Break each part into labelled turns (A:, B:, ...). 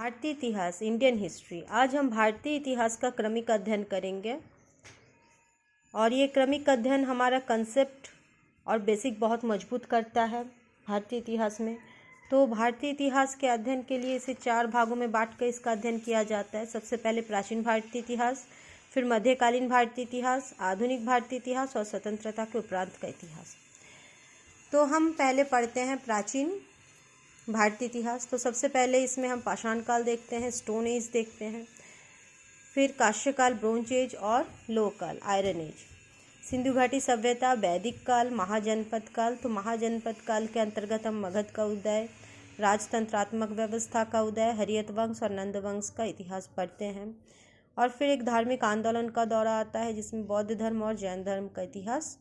A: भारतीय इतिहास, Indian history. आज हम भारतीय इतिहास का क्रमिक अध्ययन करेंगे और ये क्रमिक अध्ययन हमारा कंसेप्ट और बेसिक बहुत मजबूत करता है भारतीय इतिहास में। तो भारतीय इतिहास के अध्ययन के लिए इसे 4 भागों में बांट कर इसका अध्ययन किया जाता है। सबसे पहले प्राचीन भारतीय इतिहास, फिर मध्यकालीन भारतीय इतिहास, आधुनिक भारतीय इतिहास और स्वतंत्रता के उपरांत का इतिहास। तो हम पहले पढ़ते हैं प्राचीन भारतीय इतिहास। तो सबसे पहले इसमें हम पाषाण काल देखते हैं, स्टोन एज देखते हैं, फिर कांस्य काल ब्रोंज एज और लोह काल आयरन एज, सिंधु घाटी सभ्यता, वैदिक काल, महाजनपद काल। तो महाजनपद काल के अंतर्गत हम मगध का उदय, राजतंत्रात्मक व्यवस्था का उदय, हरियत वंश और नंद वंश का इतिहास पढ़ते हैं। और फिर एक धार्मिक आंदोलन का दौरा आता है जिसमें बौद्ध धर्म और जैन धर्म का इतिहास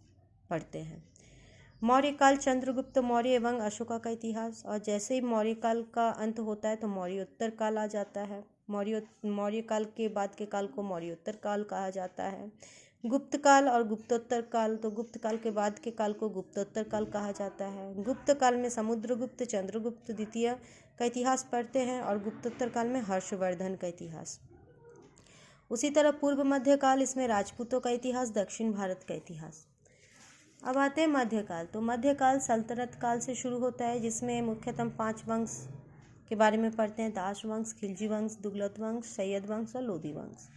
A: पढ़ते हैं। मौर्य काल, चंद्रगुप्त मौर्य एवं अशोका का इतिहास। और जैसे ही मौर्य काल का अंत होता है तो मौर्योत्तर काल आ जाता है। मौर्य काल के बाद के काल को मौर्योत्तर काल कहा जाता है। गुप्त काल और गुप्तोत्तर काल, तो गुप्त काल के बाद के काल को गुप्तोत्तर काल कहा जाता है। गुप्त काल में समुद्रगुप्त, चंद्रगुप्त द्वितीय का इतिहास पढ़ते हैं और गुप्तोत्तर काल में हर्षवर्धन का इतिहास। उसी तरह पूर्व मध्य काल, इसमें राजपूतों का इतिहास, दक्षिण भारत का इतिहास। अब आते हैं मध्यकाल। तो मध्यकाल सल्तनत काल से शुरू होता है जिसमें मुख्यतः 5 वंश के बारे में पढ़ते हैं: दास वंश, खिलजी वंश, तुगलक वंश, सैयद वंश और लोदी वंश।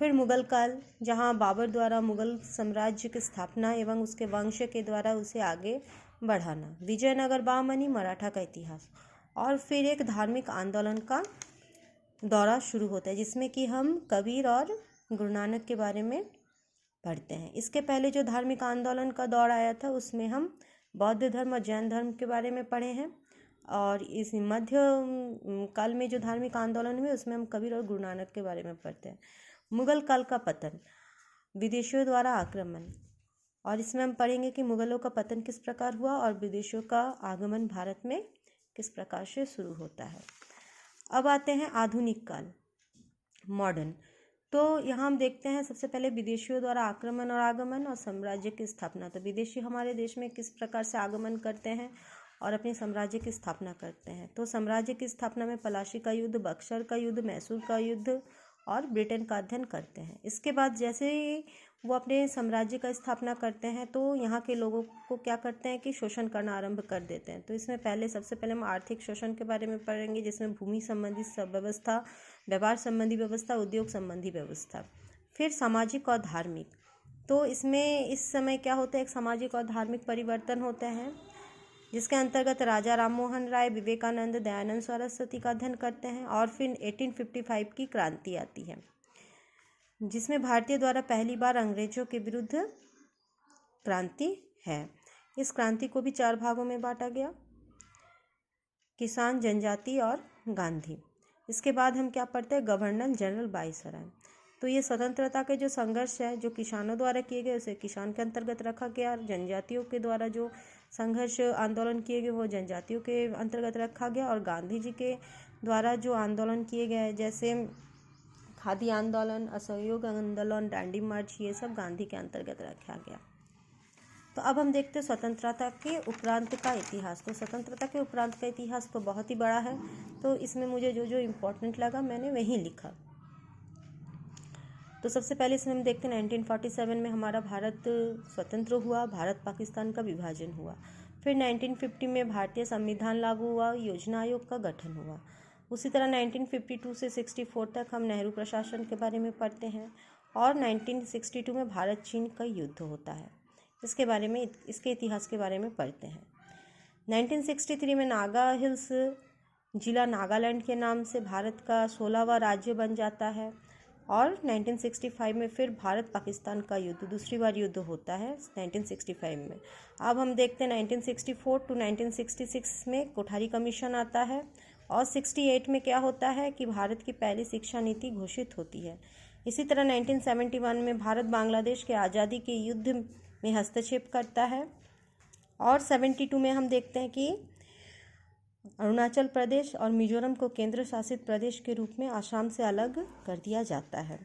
A: फिर मुगल काल, जहां बाबर द्वारा मुगल साम्राज्य की स्थापना एवं उसके वंश के द्वारा उसे आगे बढ़ाना। विजयनगर, बहमनी, मराठा का इतिहास। और फिर एक धार्मिक आंदोलन का दौरा शुरू होता है जिसमें कि हम कबीर और गुरु नानक के बारे में पढ़ते हैं। इसके पहले जो धार्मिक आंदोलन का दौर आया था उसमें हम बौद्ध धर्म और जैन धर्म के बारे में पढ़े हैं। और इस मध्य काल में जो धार्मिक आंदोलन हुए उसमें हम कबीर और गुरु नानक के बारे में पढ़ते हैं। मुगल काल का पतन, विदेशियों द्वारा आक्रमण, और इसमें हम पढ़ेंगे कि मुगलों का पतन किस प्रकार हुआ और विदेशियों का आगमन भारत में किस प्रकार से शुरू होता है। अब आते हैं आधुनिक काल, मॉडर्न। तो यहाँ हम देखते हैं सबसे पहले विदेशियों द्वारा आक्रमण और आगमन और साम्राज्य की स्थापना। तो विदेशी हमारे देश में किस प्रकार से आगमन करते हैं और अपने साम्राज्य की स्थापना करते हैं। तो साम्राज्य की स्थापना में पलाशी का युद्ध, बक्सर का युद्ध, मैसूर का युद्ध और ब्रिटेन का अध्ययन करते हैं। इसके बाद जैसे ही वो अपने साम्राज्य का स्थापना करते हैं तो यहाँ के लोगों को क्या करते हैं कि शोषण करना आरंभ कर देते हैं। तो इसमें सबसे पहले हम आर्थिक शोषण के बारे में पढ़ेंगे जिसमें भूमि संबंधी व्यवस्था, व्यापार संबंधी व्यवस्था, उद्योग संबंधी व्यवस्था। फिर सामाजिक और धार्मिक, तो इसमें इस समय क्या होता है, एक सामाजिक और धार्मिक परिवर्तन होते हैं जिसके अंतर्गत राजा राम मोहन राय, विवेकानंद, दयानंद सरस्वती का अध्ययन करते हैं। और फिर 1855 की क्रांति आती है जिसमें भारतीय द्वारा पहली बार अंग्रेजों के विरुद्ध क्रांति है। इस क्रांति को भी 4 भागों में बांटा गया: किसान, जनजाति और गांधी। इसके बाद हम क्या पढ़ते हैं, गवर्नर जनरल वायसराय। तो ये स्वतंत्रता के जो संघर्ष है जो किसानों द्वारा किए गए उसे किसान के अंतर्गत रखा गया, और जनजातियों के द्वारा जो संघर्ष आंदोलन किए गए वो जनजातियों के अंतर्गत रखा गया। और गांधी जी के द्वारा जो आंदोलन किए गए जैसे खादी आंदोलन, असहयोग आंदोलन, दांडी मार्च, ये सब गांधी के अंतर्गत रखा गया। तो अब हम देखते हैं स्वतंत्रता के उपरांत का इतिहास। तो स्वतंत्रता के उपरांत का इतिहास तो बहुत ही बड़ा है, तो इसमें मुझे जो जो इम्पोर्टेंट लगा मैंने वही लिखा। तो सबसे पहले इसमें हम देखते हैं 1947 में हमारा भारत स्वतंत्र हुआ, भारत पाकिस्तान का विभाजन हुआ। फिर 1950 में भारतीय संविधान लागू हुआ, योजना आयोग का गठन हुआ। उसी तरह 1952 से 64 तक हम नेहरू प्रशासन के बारे में पढ़ते हैं। और 1962 में भारत चीन का युद्ध होता है, इसके बारे में, इसके इतिहास के बारे में पढ़ते हैं। 1963 में नागा हिल्स जिला नागालैंड के नाम से भारत का 16वां राज्य बन जाता है। और 1965 में फिर भारत पाकिस्तान का युद्ध, दूसरी बार युद्ध होता है 1965 में। अब हम देखते हैं 1964 टू 1966 में कोठारी कमीशन आता है। और 68 में क्या होता है कि भारत की पहली शिक्षा नीति घोषित होती है। इसी तरह 1971 में भारत बांग्लादेश के आज़ादी के युद्ध में हस्तक्षेप करता है। और 72 में हम देखते हैं कि अरुणाचल प्रदेश और मिजोरम को केंद्र शासित प्रदेश के रूप में असम से अलग कर दिया जाता है।